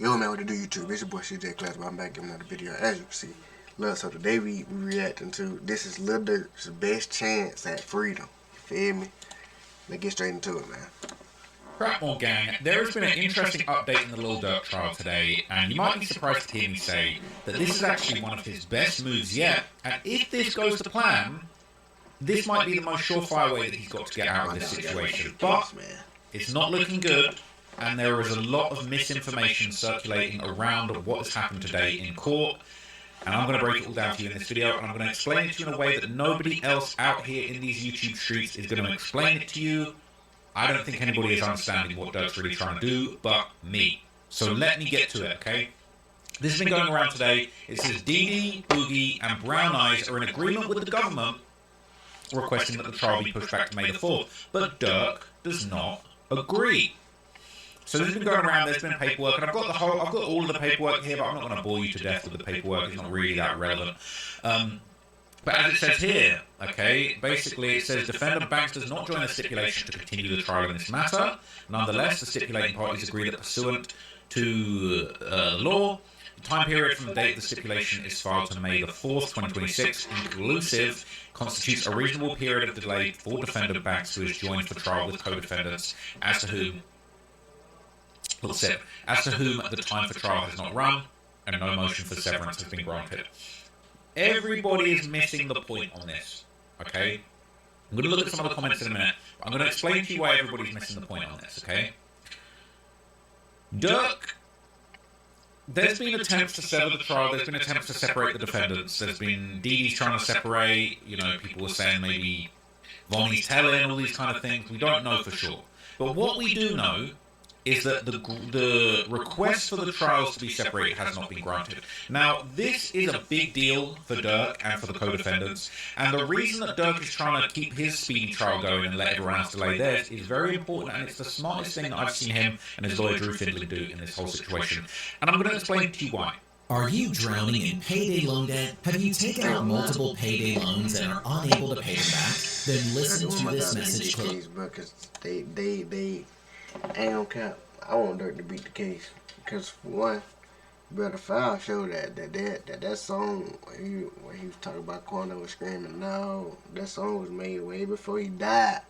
Yo, man, what to do, YouTube? It's your boy CJ Class, but I'm back giving another video. As you can see, look, so today we reacting to this is Lil Durks' best chance at freedom. You feel me? Let's get straight into it, man. Crapmore gang, there has been an interesting update in the Lil Durk trial today, and you might be surprised to hear me say that this is actually one of his best moves yet, and if this goes to plan, this might be the most surefire way that he's got to get out of this situation. But it's not looking good, and there is a lot of misinformation circulating around what has happened today in court. And I'm going to break it all down to you in this video, and I'm going to explain it to you in a way that nobody else out here in these YouTube streets is going to explain it to you. I don't think anybody is understanding what Durks really trying to do, but me. So let me get to it, okay? This has been going around today. It says Dee, Boogie, and Brown Eyes are in agreement with the government requesting that the trial be pushed back to May the 4th, but Durk does not agree. So this has been going around, there's been paperwork, and I've got all of the paperwork here, but I'm not going to bore you to death with the paperwork, it's not really that relevant. But as it says here, okay, basically it says defendant Banks does not join the stipulation to continue the trial in this matter. Nonetheless, the stipulating parties agree that pursuant to law, the time period from the date of the stipulation is filed to May the 4th, 2026, inclusive, constitutes a reasonable period of delay for defendant Banks who is joined for trial with co-defendants as to whom the time for trial has not run and no motion for severance has been granted. Everybody is missing the point on this, okay? I'm going to look at some of the comments in a minute, but I'm going to explain to you why everybody's missing the point on this, okay? Durk, there's been attempts to sever the trial, there's been attempts to separate the defendants, there's been Dee trying to separate, you know, people were saying maybe Vonnie's telling, all these kind of things, we don't know for sure. But what we do know is that the request for the trials to be separated has not been granted. Now, this is a big deal for Durk and for the co-defendants, and the reason that Durk is trying to keep his speedy trial going and let everyone else delay theirs is very important, and it's the smartest thing that I've seen him and his lawyer Drew Findlay do in this whole situation. And I'm going to explain to you why. Are you drowning in payday loan debt? Have you taken out multiple payday loans and are unable to pay them back? Then listen to this message close. Because they ain't on cap. I want Durk to beat the case. Because for one, Brother Foul showed that song where he was talking about Quando was screaming, no, that song was made way before he died.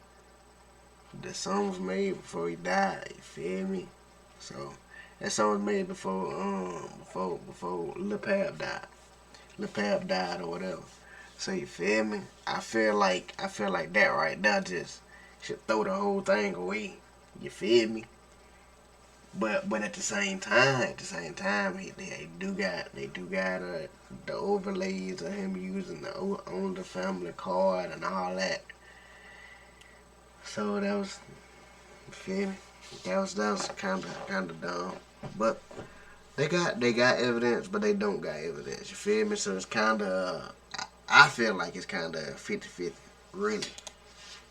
That song was made before he died, you feel me? So that song was made before Lil Pap died. Lil Pap died or whatever. So you feel me? I feel like that right there just should throw the whole thing away. You feel me? But at the same time, they do got the overlays of him using the on the family card and all that. So that was, you feel me? That was kind of dumb. But they got evidence, but they don't got evidence. You feel me? So it's kind of, I feel like it's kind of 50-50, really.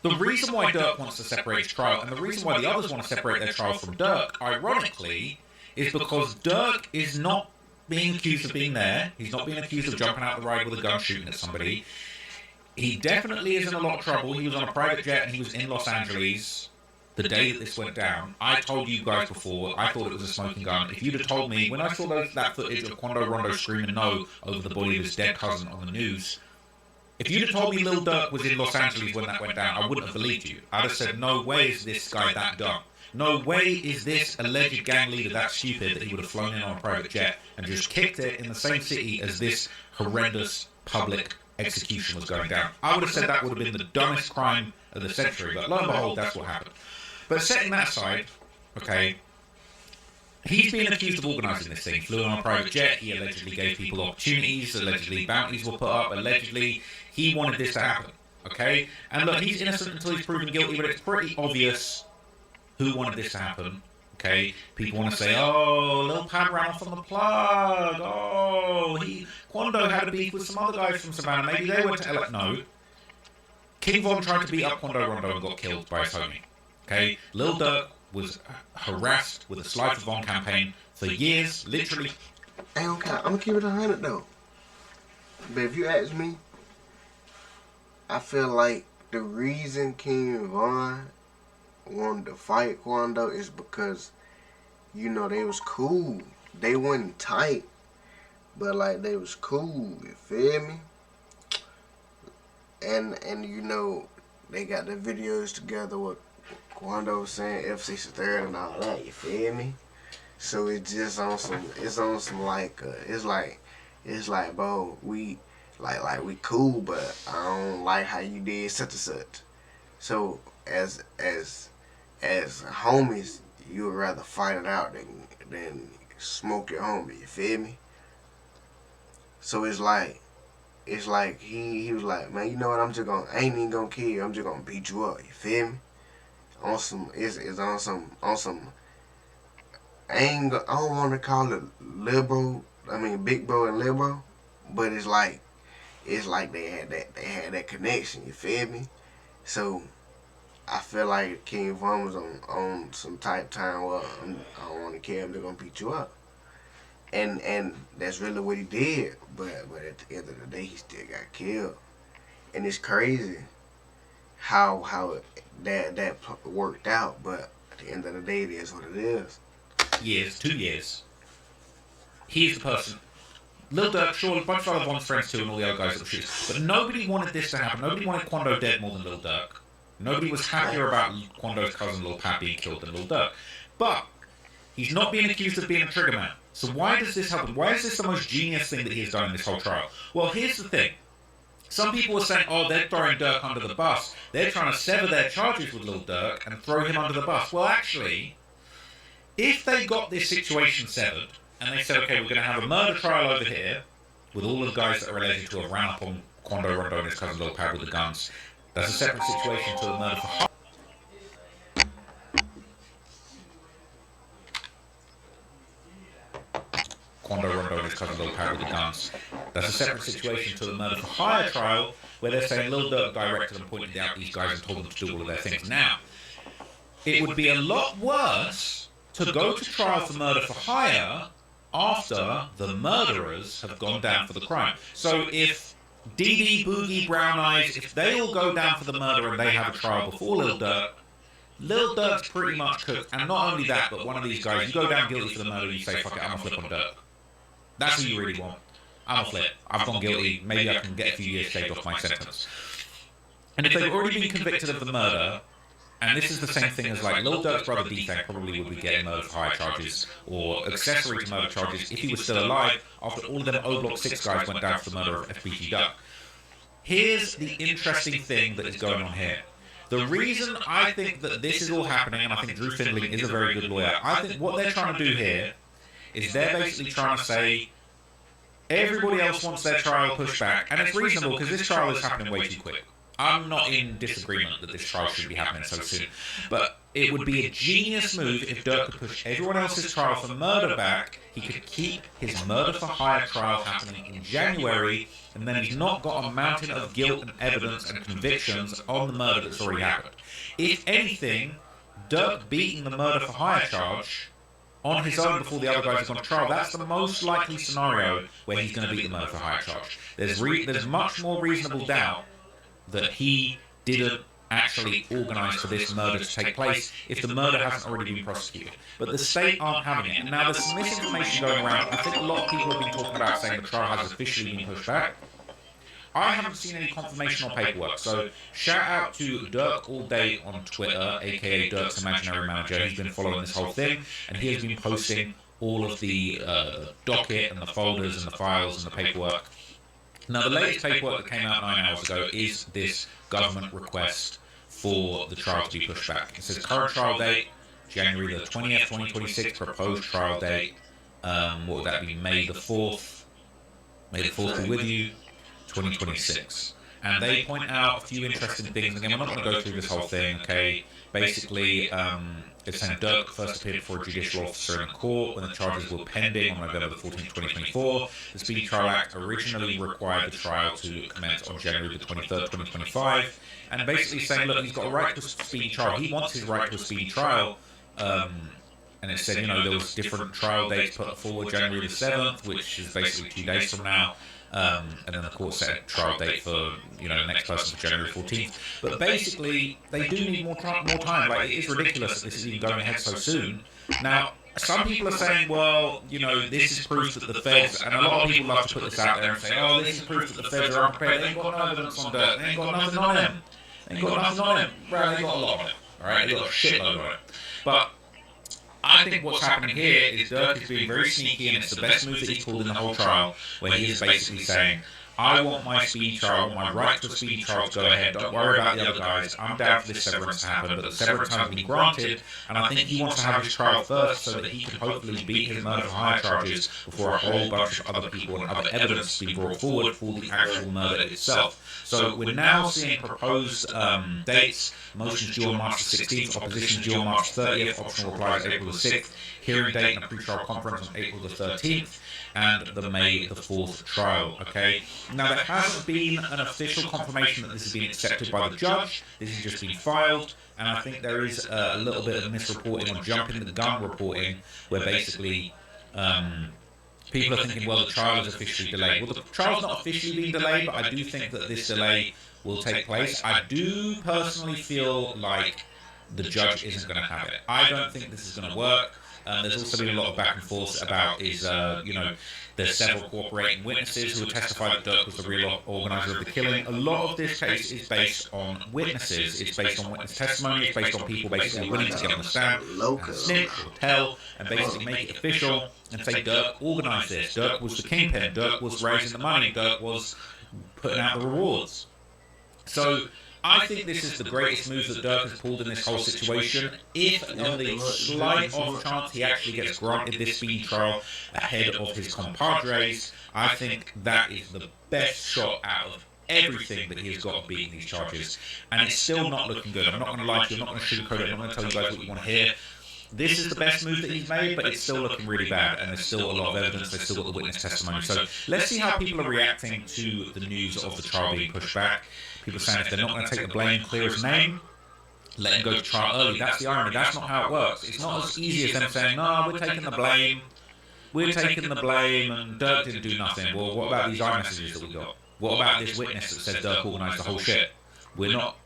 The reason why Durk wants to separate his trial, and the reason why the others want to separate their trial from Durk, ironically, is because Durk is not being accused of being there. He's not being accused of jumping out the ride with a gun shooting at somebody. He definitely is in a lot of trouble. He was on a private jet and he was in Los Angeles the day that this went down. I told you guys before, I thought it was a smoking gun. If you'd have told me, when I saw that footage of Quando Rondo screaming no over the body of his dead cousin on the news, if you'd have told me Lil Durk was in Los Angeles when that went down, I wouldn't have believed you. I'd have said, no way is this guy that dumb. No way is this alleged gang leader that stupid that he would have flown in on a private jet and just kicked it in the same city as this horrendous public execution was going down. I would have said that would have been the dumbest crime of the century, but lo and behold, that's what happened. But setting that aside, okay, he's been accused of organising this thing. He flew on a private jet, he allegedly gave people opportunities, allegedly bounties were put up, allegedly he wanted this to happen, okay? And look, he's innocent until he's proven guilty, but it's pretty obvious who wanted this to happen, okay? People want to say, oh, Lil Pab ran off on the plug, oh, Quando had a beef with some other guys from Savannah, maybe they went to LA. No. King Von tried to beat up Quando Rondo and got killed by his homie, okay? Lil Durk was harassed with the Slide for Von campaign for years, literally. Hey, okay, I'm gonna keep it 100 though. But if you ask me, I feel like the reason King Von wanted to fight Quando is because, you know, they was cool. they wasn't tight, but like they was cool. You feel me? And you know, they got the videos together with Quando was saying F63 and all that. You feel me? So it's just on some. It's on some like. It's like, bro, we like we cool, but I don't like how you did such and such. So as homies, you would rather fight it out than smoke your homie. You feel me? So it's like he was like, man, you know what? I ain't even gonna kill you. I'm just gonna beat you up. You feel me? On some, it's on some. I don't want to call it liberal. I mean, big bro and liberal, but it's like they had that connection. You feel me? So I feel like King Von was on some type time where I don't want to care. I'm just gonna beat you up. And that's really what he did. But at the end of the day, he still got killed. And it's crazy how that worked out. But at the end of the day, it is what it is. 2 years. He's the person. Lil Durk, sure, a bunch of other Von's friends too, and all the other guys that were shooting. But nobody wanted this to happen. Nobody wanted Quando dead more than Lil Durk. Nobody was happier about Quando's cousin Lil Pat being killed than Lil Durk. But he's not being accused of being a trigger man. So why does this happen? Why is this the most genius thing that he has done in this whole trial? Well, here's the thing. Some people are saying, oh, they're throwing Durk under the bus. They're trying to sever their charges with Lil Durk and throw him under the bus. Well, actually, if they got this situation severed, and they said, okay, we're going to have a murder trial over here, with all the guys that are related to have ran up on Quando Rondo and his cousin Lil Pat with the guns, that's a separate situation to the murder for hire. Quando Rondo and his cousin Lil Pat with the guns. That's a separate situation to the murder for hire trial, where they're saying Lil Durk directed and pointed out these guys and told them to do all of their things. Now, it would be a lot worse to go to trial for murder for hire after the murderers have gone down for the crime. So if DD, Boogie, Brown Eyes, if they all go down for the murder and they have a trial before Lil Durk's pretty much cooked. And not only that, but one of these guys, you go down guilty for the murder, you say, fuck it, I'm gonna flip on Durk. That's who you really want. I'm gonna flip. I've gone guilty, maybe I can get a few years shaved off my sentence. And if they've already been convicted of the murder, and this is the same thing as like Lil Durk's brother D-Thang probably would be getting murder for hire charges or accessory to murder charges if he was still alive after all of them O Block 6 guys went down for the murder of FBG Duck. Here's the interesting thing that is going on here. The reason I think that this is all happening, and I think Drew Findling is a very good lawyer, I think what they're trying to do here is they're basically trying to say everybody else wants their trial pushed back, and it's reasonable because this trial is happening way too quick. I'm not in disagreement that this trial should be happening so soon, but it would be a genius move if Durk could push everyone else's trial for murder back. He could keep his murder for hire trial happening in January, and then he's not got a mountain of guilt and evidence and convictions on the murder that's already happened. If anything, Durk beating the murder for hire charge on his own before the other guys have gone to trial, that's the most likely scenario where he's going to beat the murder for hire charge. There's much more reasonable doubt that he didn't actually organise for this murder to take place if the murder hasn't already been prosecuted. But the state aren't having it. And now there's some misinformation going around. I think a lot of people have been talking about saying the trial has officially been pushed back. I haven't seen any confirmation or paperwork, so shout out to Durk All Day on Twitter, aka Durk's Imaginary Manager. He's been following this whole thing, and he has been posting all of the docket and the folders and the files and the paperwork. Now, the latest paperwork that came out 9 hours ago is this government request for the trial to be pushed back. It says current trial date, January the 20th, 2026, proposed trial date, what would that be, May the 4th? May the 4th be with you, 2026. And they point out a few interesting things. Again, we're not going to go through this whole thing, okay? Basically, it's saying Durk first appeared before a judicial officer in a court when the charges were pending on November the 14th, 2024. The Speedy Trial Act originally required the trial to commence on January the 23rd, 2025. And basically saying, look, he's got a right to a speedy trial. He wants his right to a speedy trial. And it said, you know, there was different trial dates put forward, January the 7th, which is basically 2 days from now. And then the court set a trial date for, you know, the next person for January 14th. But basically, they do need more time. Like, it is ridiculous that this is even going ahead so soon. Now, some people are saying, well, this is proof that the feds, and a lot of people love to put this out there and say, oh, this is proof that the feds are unprepared. They ain't got no evidence on Dirk. They ain't got nothing on him. They ain't got nothing on him. Right, they got a lot on him. Alright, they got a shitload on him. But I think what's happening here is Dirk is being very sneaky, and it's the best move that he's pulled in the whole trial, where he is basically saying, I want my speedy trial, my right to a speedy trial to go ahead. Don't worry about the other guys. I'm down for this severance to happen, but the severance has been granted, and I think he wants to have his trial first so that he can hopefully beat his murder for hire charges before a whole bunch of other people and other evidence be brought forward for the actual murder itself. So we're now seeing proposed dates, motions due on March the 16th, opposition due on March 30th, optional replies April the 6th, hearing date and a pre-trial conference on April the 13th, and the May the 4th trial, okay? Now, there hasn't been an official confirmation that this has been accepted by the judge. This has just been filed, and I think there is a little bit of misreporting or jumping the gun reporting, where basically people are thinking, well, the trial is officially delayed. Well, the trial's not officially being delayed, but I do think that this delay will take place. I do personally feel like the judge isn't going to have it. I don't think this is going to work. There's also been a lot of back and forth about there's several cooperating witnesses who have testified that Dirk was the real organizer of the killing. A lot of this case is based on witnesses. It's based on witness testimony. It's based on people basically willing to get on the stand and snitch or tell and basically make it official and say Dirk organized this. Dirk was the kingpin. Dirk was raising the money. Dirk was putting out the rewards. So I think this is the greatest move that Dirk has pulled in this whole situation. If on the slight off chance he actually gets granted this speedy trial ahead of his compadres, I think that is the best shot out of everything that he has got of beating these charges. And it's still not looking good. I'm not going to lie to you, I'm not going to sugarcoat it, I'm not going to tell you guys what you want to hear. This is the best move that he's made, but it's still looking really bad, and there's still a lot of evidence, there's still got the witness testimony. So let's see how people are reacting to the news of the trial being pushed back. People are saying if they're not going to take the blame, clear his name, let him go to trial early. That's the irony. That's not how it works. It's not as easy as them saying, no, we're taking the blame. We're taking the blame, and Dirk didn't do nothing. Well, what about these iMessages that we got? What about this witness that says Dirk organised the whole shit? We're not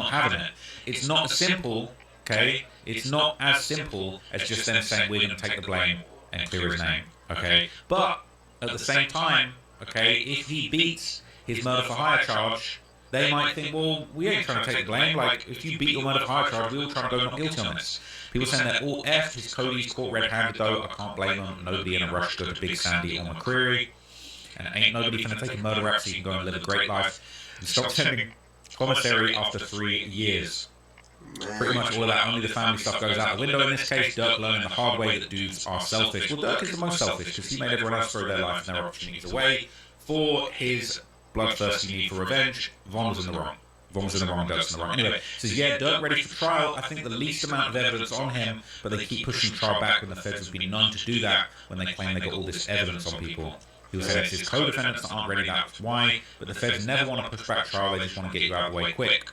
having it. It's not as simple, okay? It's not as simple as just them saying we're going to take the blame and clear his name, okay? But at the same time, okay, if he beats his murder for hire charge, they might think, well, we ain't trying to take the blame. Like, if you beat your murder for hire charge, we're all trying to go not guilty on this. People saying they're all F. His Cody's caught red-handed, though. I can't blame them. Nobody in a rush to go to Big Sandy or McCreary. And ain't nobody finna take a murder rap so you can go and live a great life and stop sending commissary after 3 years. Pretty much all of that. Only the family stuff goes out the window in this case. Dirk learning the hard way that dudes are selfish. Well, Dirk is the most selfish because he made everyone else throw their life and their opportunities away for his bloodthirsty need for revenge. Von was in the wrong. Von was in the wrong, Dirk's in the wrong. Anyway, says, yeah, Dirk ready for trial. I think the least amount of evidence on him, but they keep pushing trial back when the feds have been known to do that when they claim they got all this evidence on people. He was saying it's his co-defendants that aren't ready, that's why, but the feds never want to push back trial, they just want to get you out of the way quick.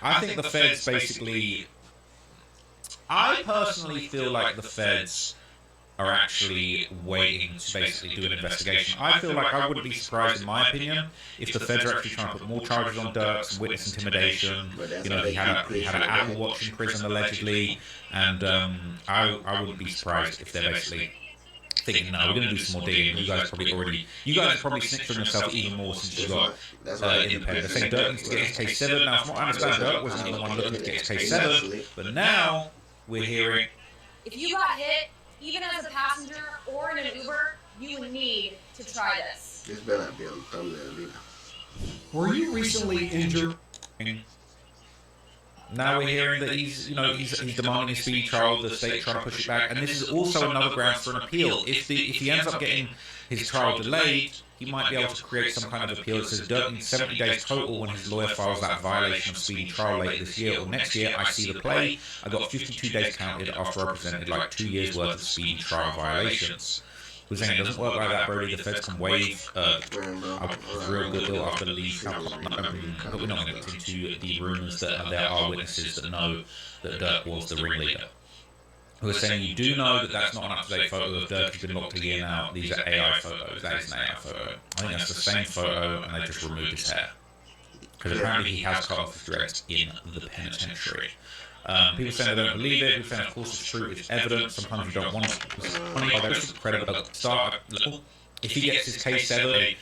I think the feds basically... I personally feel like the feds are actually waiting to basically do an investigation. I feel like I wouldn't be surprised, in my opinion, if the feds are actually trying to put more charges on Durks, witness intimidation. You know, he had an Apple Watch in prison allegedly, and I wouldn't be surprised if they're basically thinking, no, we're going to do some more digging. You guys are probably snitched on yourself even more since you got independent. They're saying Dirk needs to get his case severed. Now, from what I understand, Dirk wasn't the one looking to get his case severed, but now we're hearing, if you got hit, even as a passenger or in an Uber, you need to try this. This better not be on the thumbnail either. Were you recently injured? now we're hearing that he's demanding his speedy trial, the state trying to push it back, and this is also another ground for an appeal. If he ends up getting his trial delayed, he might be able to create some kind of appeal that says Dirk needs 70 days total when his lawyer files that violation of speedy trial later this year or next year. I see the play. I got 52 days counted after I presented like 2 years worth of speedy trial violations. We're saying it doesn't work like that, Brody. The feds can waive a real good deal after the leave. But we're not going to get into the rumours that there are witnesses that know that Dirk was the ringleader. We're saying you do know that that's not an up-to-date photo of Dirk. He's been locked a year now. These are AI photos. That is an AI photo. I think that's the same photo, and they just removed his hair. Because apparently he has cut off his dreads in the penitentiary. People saying they don't believe it. People saying, of course, it's true. It's evidence. Sometimes you don't want to. It's funny. There's credible start level. If he gets his case severed,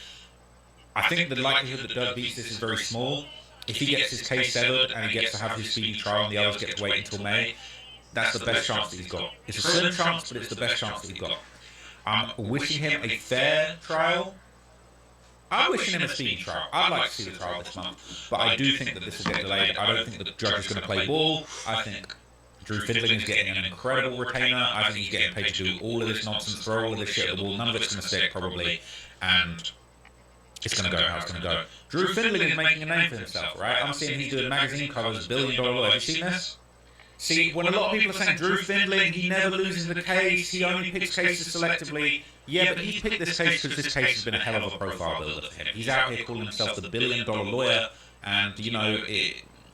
I think the likelihood that Doug beats this is very small. If he gets his case severed and he gets to have his speedy trial and the others get to wait until May, that's the best chance that he's got. It's a slim chance, but it's the best chance that he's got. I'm wishing him a fair trial. I'm wishing him a speedy trial. I'd like to see the trial this month, but I do think that this will get delayed. I don't think the judge is going to play ball. I think Drew Findling is getting an incredible retainer. I think he's getting paid to do all of this nonsense, throw all of this shit at the wall. None of it's going to stick, probably, and it's going to go how it's going to go. Drew Findling is making a name for himself, right? I'm seeing he's doing magazine covers, $1 billion lawyer. Have you seen this? See, when a lot of people are saying Drew Findling, he never loses the case, he only picks cases selectively. Yeah, but he picked this case because this case has been a hell of a profile builder for him. He's out here calling himself the $1 billion lawyer, and, you know,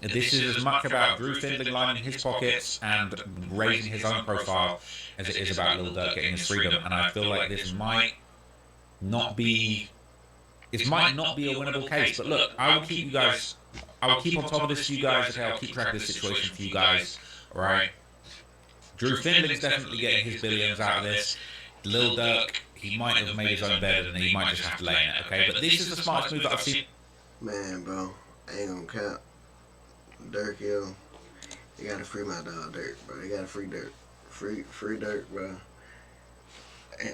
this is as much about Drew Findling lining his pockets and raising his own profile as it is about Lil Durk getting his freedom. And I feel like this might not be a winnable case. But look, I will keep on top of this for you guys. Okay, I'll keep track of this situation for you guys. Right? Drew Findling's definitely getting his billions out of this. Lil Durk, he might have made his own bed and he might just have to lay in it, okay? But this is the smartest move that I've seen. Man, bro, I ain't gonna count. Durk, yo, you gotta free my dog Durk, bro. You gotta free Durk. Free Durk, bro.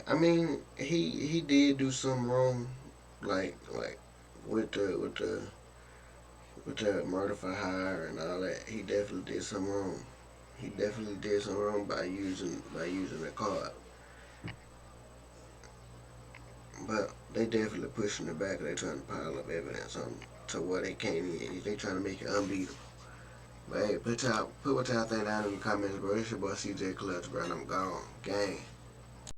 I mean, he did do something wrong, like with the murder for hire and all that. He definitely did something wrong. He definitely did something wrong by using the card. But they definitely pushing it back. They trying to pile up evidence on to where they can't even. They trying to make it unbeatable. But hey, put what y'all think down in the comments, bro. It's your boy CJ Clxtch, bro. And I'm gone. Gang.